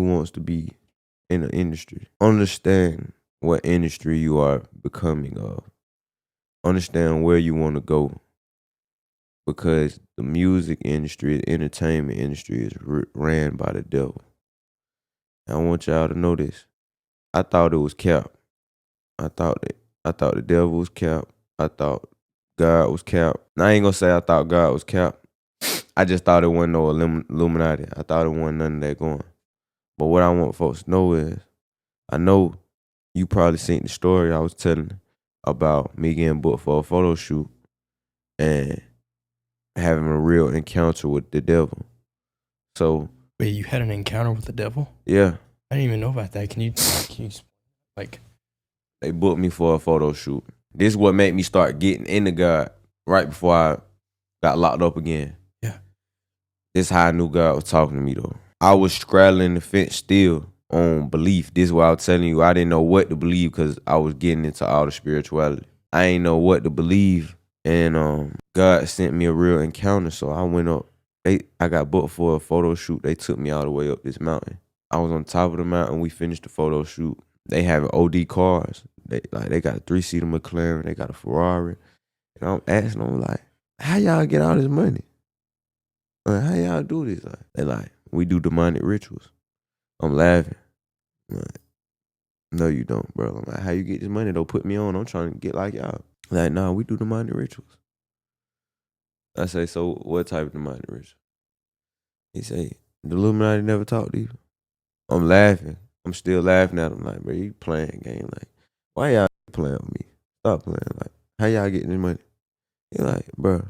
who wants to be in the industry, understand what industry you are becoming of. Understand where you want to go, because the music industry, the entertainment industry is ran by the devil. And I want y'all to know this. I thought it was cap. I thought the devil was cap. I thought God was cap. And I ain't gonna say I thought God was cap. I just thought it wasn't no Illuminati. I thought it wasn't none of that going. But what I want folks to know is, I know you probably seen the story I was telling about me getting booked for a photo shoot and having a real encounter with the devil. So wait, you had an encounter with the devil? Yeah. I didn't even know about that. Can you like? They booked me for a photo shoot. This is what made me start getting into God right before I got locked up again. Yeah. This is how I knew God was talking to me though. I was straddling the fence still on belief. This is why I was telling you I didn't know what to believe, because I was getting into all the spirituality. I ain't know what to believe. And God sent me a real encounter. So I went up. I got booked for a photo shoot. They took me all the way up this mountain. I was on top of the mountain. We finished the photo shoot. They have OD cars. They got a 3-seater McLaren. They got a Ferrari. And I'm asking them, like, how y'all get all this money? Like, how y'all do this? Like, they like, we do demonic rituals. I'm laughing. I'm like, no, you don't, bro. I'm like, how you get this money? Don't put me on. I'm trying to get like y'all. Like, nah, we do demonic rituals. I say, so what type of demonic ritual? He say, the Illuminati never talked to you. I'm laughing. I'm still laughing at him. Like, bro, you playing a game. Like, why y'all playing with me? Stop playing. Like, how y'all getting this money? He like, bro,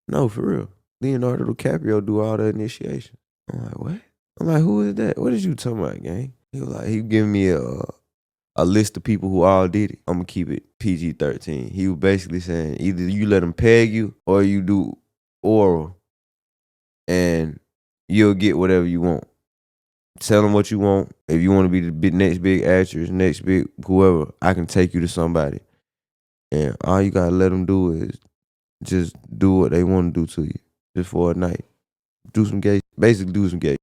no, for real. Leonardo DiCaprio do all the initiation. I'm like, what? I'm like, who is that? What is you talking about, gang? He was like, he giving me a list of people who all did it. I'm gonna keep it PG-13. He was basically saying, either you let them peg you or you do oral and you'll get whatever you want. Tell them what you want. If you want to be the next big actress, next big whoever, I can take you to somebody. And all you gotta let them do is just do what they want to do to you, just for a night. Basically do some gay.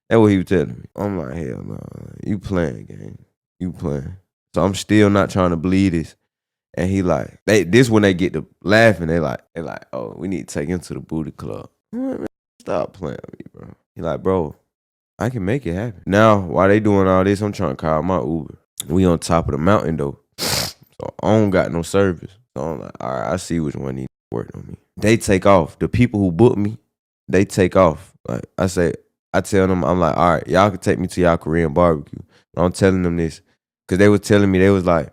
That's what he was telling me. I'm like, hell no, you playing, gang. You playing. So I'm still not trying to believe this. And he like, this when they get to laughing, they like, oh, we need to take him to the booty club. I'm like, man, stop playing with me, bro. He like, bro, I can make it happen. Now, while they doing all this, I'm trying to call my Uber. We on top of the mountain though. So I don't got no service. So I'm like, all right, I see which one needs to work on me. They take off. The people who booked me, they take off. Like I tell them, I'm like, all right, y'all can take me to y'all Korean barbecue. And I'm telling them this, because they was telling me, they was like,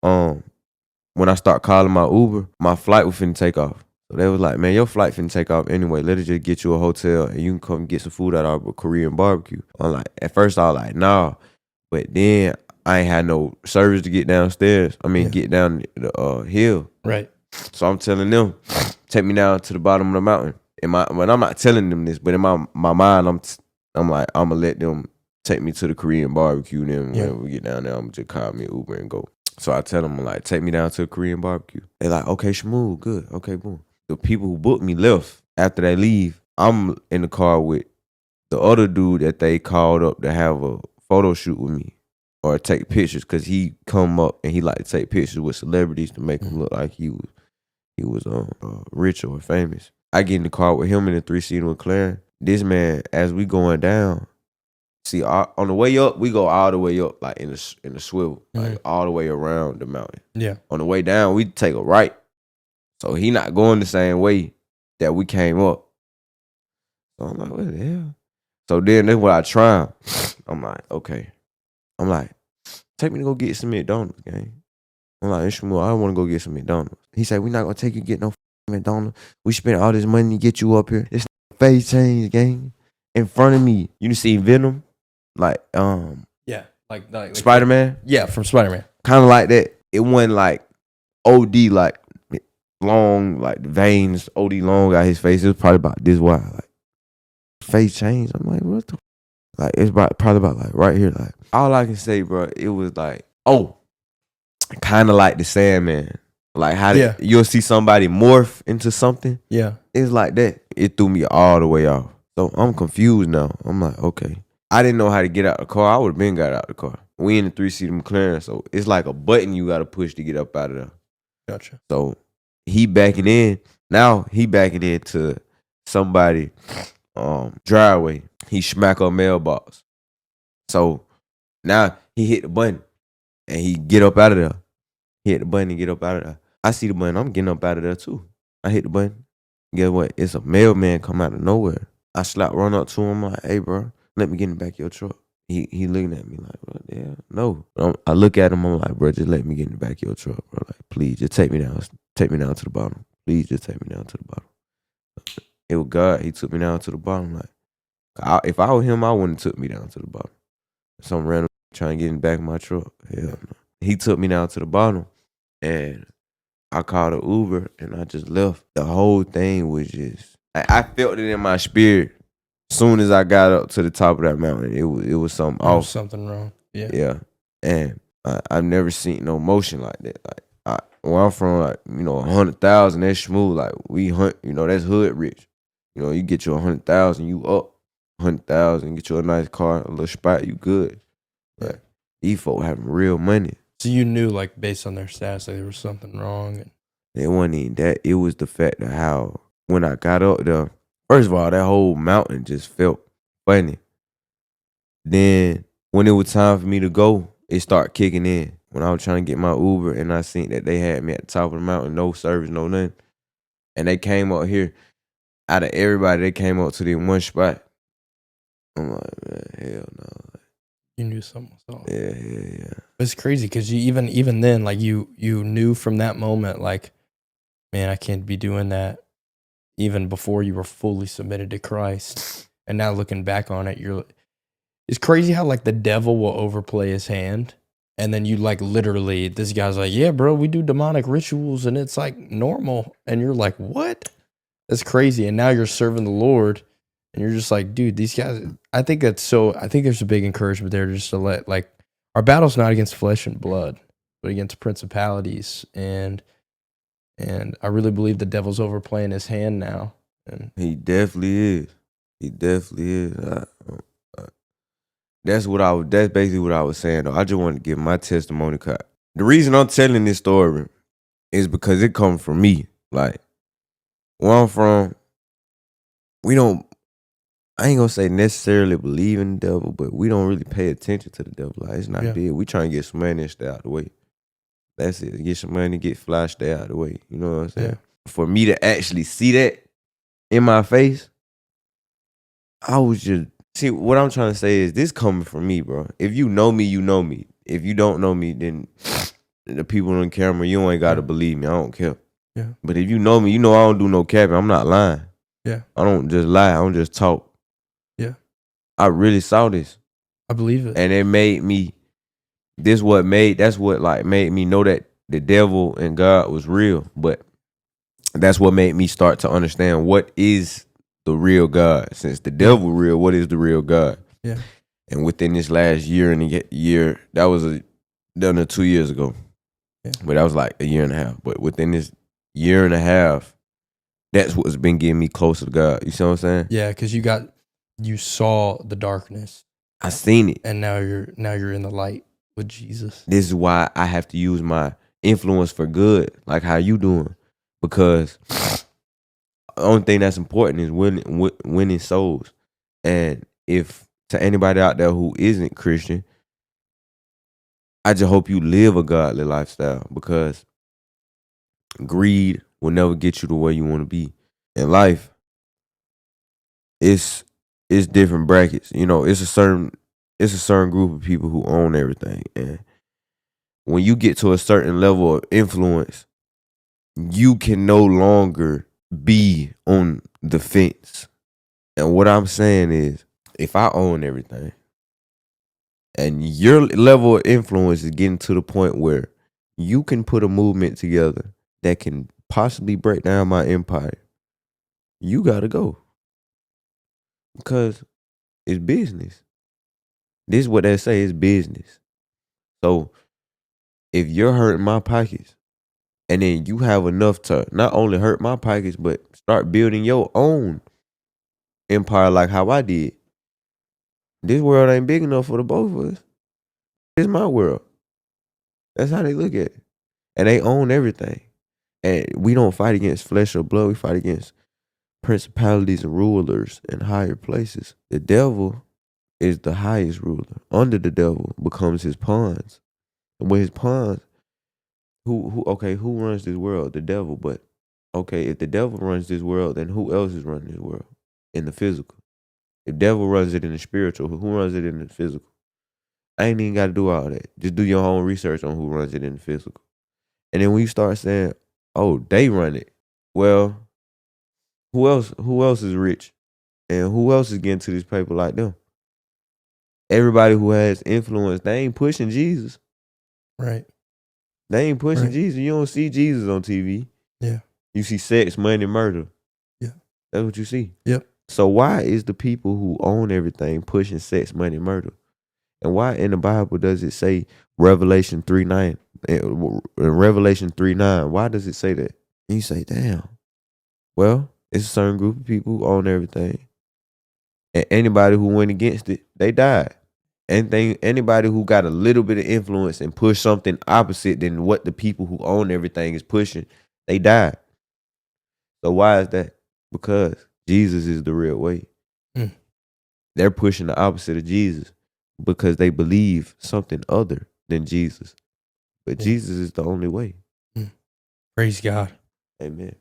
when I start calling my Uber, my flight was finna take off. So they was like, man, your flight finna take off anyway. Let us just get you a hotel and you can come get some food at our Korean barbecue. I'm like, at first I was like, nah. But then I ain't had no service to get downstairs. Get down the hill. Right. So I'm telling them, take me down to the bottom of the mountain. When I'm not telling them this, but in my mind, I'm like, I'm gonna let them take me to the Korean barbecue. And then when we get down there, I'm gonna just call me an Uber and go. So I tell them, like, take me down to a Korean barbecue. They like, okay, Shmoo, good. Okay, boom. The people who booked me left. After they leave, I'm in the car with the other dude that they called up to have a photo shoot with me or take pictures, because he come up and he like to take pictures with celebrities to make him look like he was rich or famous. I get in the car with him in the 3-seater McLaren. This man, as we going down, see, on the way up, we go all the way up, like in the swivel, like all the way around the mountain. Yeah. On the way down, we take a right. So he not going the same way that we came up. So I'm like, what the hell? So then that's what I try. I'm like, okay. I'm like, take me to go get some McDonald's, gang. I'm like, Ishmael, I want to go get some McDonald's. He said, we not going to take you to get no McDonald's. We spent all this money to get you up here. This face change, gang. In front of me. You see Venom? Like, yeah, like Spider-Man? Yeah, from Spider-Man. Kind of like that. It wasn't like OD, like long, like the veins, OD long out his face. It was probably about this wide. Like, face change. I'm like, what the? Like, it's probably about like right here. Like, all I can say, bro, it was like, oh, kind of like the Sandman. Like how you'll see somebody morph into something. Yeah. It's like that. It threw me all the way off. So I'm confused now. I'm like, okay. I didn't know how to get out the car. I would have been got out the car. We in the 3-seater McLaren, so it's like a button you got to push to get up out of there. Gotcha. So he backing in. Now he backing into somebody driveway. He smack a mailbox. So now he hit the button and he get up out of there. He hit the button and get up out of there. I see the button. I'm getting up out of there too. I hit the button. Guess what? It's a mailman come out of nowhere. I run up to him. I'm like, hey, bro, let me get in the back of your truck. He looking at me like, bro, yeah, no. I look at him. I'm like, bro, just let me get in the back of your truck, bro. Like, please, just take me down. Take me down to the bottom. Please, just take me down to the bottom. It was God. He took me down to the bottom. Like, if I were him, I wouldn't have took me down to the bottom. Some random trying to get in the back of my truck. Hell no. He took me down to the bottom, and I called an Uber, and I just left. The whole thing was just, I felt it in my spirit. Soon as I got up to the top of that mountain, it was something off. Something wrong. Yeah. Yeah. And I've never seen no motion like that. Like where I'm from, like, 100,000, that's smooth. Like we hunt, that's hood rich. You get you 100,000, you up 100,000, get you a nice car, a little spot, you good. Like these folk having real money. So you knew, like, based on their stats, like, there was something wrong. It wasn't even that. It was the fact of how when I got up there, first of all, that whole mountain just felt funny. Then when it was time for me to go, it started kicking in. When I was trying to get my Uber and I seen that they had me at the top of the mountain, no service, no nothing. And they came up here. Out of everybody, they came up to the one spot. I'm like, man, hell no. You knew something was off. Yeah. It's crazy because you even then, like, you knew from that moment, like, man, I can't be doing that. Even before you were fully submitted to Christ, and now looking back on it, it's crazy how, like, the devil will overplay his hand, and then you, like, literally, this guy's like, yeah, bro, we do demonic rituals, and it's like normal, and you're like, what? That's crazy. And now you're serving the Lord, and you're just like, dude, these guys. I think there's a big encouragement there just to let, like, our battle's not against flesh and blood, but against principalities, and I really believe the devil's overplaying his hand now. And he definitely is. That's basically what I was saying, though. I just wanted to give my testimony. The reason I'm telling this story is because it comes from me. Like, where I'm from, I ain't gonna say necessarily believe in the devil, but we don't really pay attention to the devil. Like, it's not big. We trying to get some money and stay out the way. That's it. Get some money, get fly, stay out the way. You know what I'm saying? Yeah. For me to actually see that in my face, I was just, see, what I'm trying to say is this coming from me, bro. If you know me, you know me. If you don't know me, then the people on camera, you ain't got to believe me. I don't care. Yeah. But if you know me, you know I don't do no capping. I'm not lying. Yeah. I don't just lie. I don't just talk. Yeah. I really saw this. I believe it. And it made me, that's what made me know that the devil and God was real. But that's what made me start to understand what is the real God. Since the devil real, what is the real God? Yeah. And within this last year, that was done 2 years ago. Yeah. But that was like a year and a half. But within this year and a half, that's what's been getting me closer to God. You see what I'm saying? Yeah, because you saw the darkness. I seen it. And now you're in the light with Jesus. This is why I have to use my influence for good, like how you doing. Because the only thing that's important is winning souls. And if to anybody out there who isn't Christian, I just hope you live a godly lifestyle, because greed will never get you to where you want to be in life. It's different brackets. It's a certain group of people who own everything. And when you get to a certain level of influence, you can no longer be on the fence. And what I'm saying is, if I own everything and your level of influence is getting to the point where you can put a movement together that can possibly break down my empire, you gotta go. Because it's business. This is what they say, it's business. So if you're hurting my pockets, and then you have enough to not only hurt my pockets, but start building your own empire like how I did, This world ain't big enough for the both of us. It's my world. That's how they look at it. And they own everything. And we don't fight against flesh or blood. We fight against principalities and rulers in higher places. The devil is the highest ruler. Under the devil becomes his pawns. And with his pawns, who runs this world? The devil. But okay, if the devil runs this world, then who else is running this world? In the physical. If devil runs it in the spiritual, who runs it in the physical? I ain't even got to do all that. Just do your own research on who runs it in the physical. And then when you start saying, oh, they run it. Well, who else is rich? And who else is getting to this paper like them? Everybody who has influence, they ain't pushing Jesus. Right. They ain't pushing Right. Jesus. You don't see Jesus on TV. Yeah. You see sex, money, murder. Yeah. That's what you see. Yep. So why is the people who own everything pushing sex, money, murder? And why in the Bible does it say Revelation 3:9? In Revelation 3:9, why does it say that? And you say, damn. Well, it's a certain group of people who own everything. And anybody who went against it, they died. Anybody who got a little bit of influence and push something opposite than what the people who own everything is pushing, they died. So why is that? Because Jesus is the real way. They're pushing the opposite of Jesus because they believe something other than Jesus. But Jesus is the only way. Praise God. Amen.